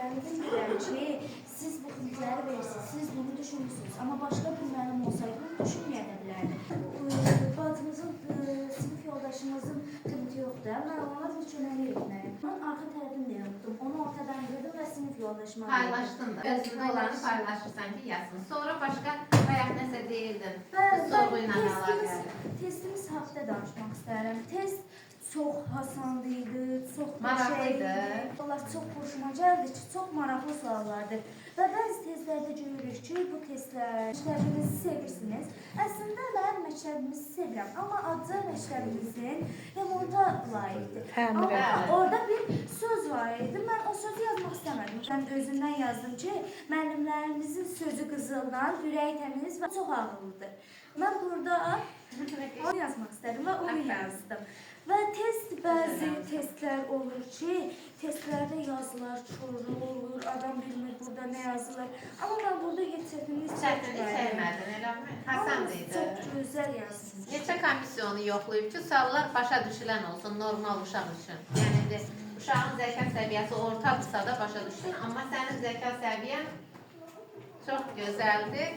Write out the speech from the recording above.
müəllimlərdən bilirəm ki, siz bu xidmətləri verirsiniz, siz bunu düşünürsünüz. Amma başqa bir müəllim olsaydı bunu düşünməyə də bilərdi. Bacımızın, sinif yoldaşımızın xidməti yoxdur. Mən ona bir köməklik etməliyim. Mən arxa tərəfini də yapdım. Onu ortadan qırdım və sinif yoldaşıma paylaşdın da. Özündə olanı paylaşırsan ki, yazsın. Sonra başqa bayaq nəsə deyirdin. Sorğu ilə əlaqəli. Testimiz haqqında danışmaq istəyirəm. Test çox asan idi, çox maraqlıydı. Onlar çox xoşuma gəldi ki, çox maraqlı suallardır. Və bəzi testlərdə görürük ki, bu testlər məktəbimizi sevirsiniz. Əslində mən məktəbimizi sevirəm, amma adca məktəbimizin remonta layiqdir. Amma orada bir söz var idi, mən o sözü yazmaq istəmədim. Mən özümdən yazdım ki, müəllimlərimizin sözü qızıldan, ürəyi təmiz və çox ağıllıdır. Mən burada onu yazmaq istədim və onu yazdım. Və bəzi testlər olur ki, testlərdə yazılar çorlu olur, adam bilmir burada nə yazılır. Amma mən burada çətinlik çəkmədin, eləmi? Hasan idi. Çox gözəl yazsınız. Neçə komissiyonu yoxlayıb ki, suallar başa düşülən olsun, normal uşaq üçün. Yəni, uşağın zəka səviyyəsi ortadırsa da başa düşsün, amma sənin zəka səviyyən çox gözəldir.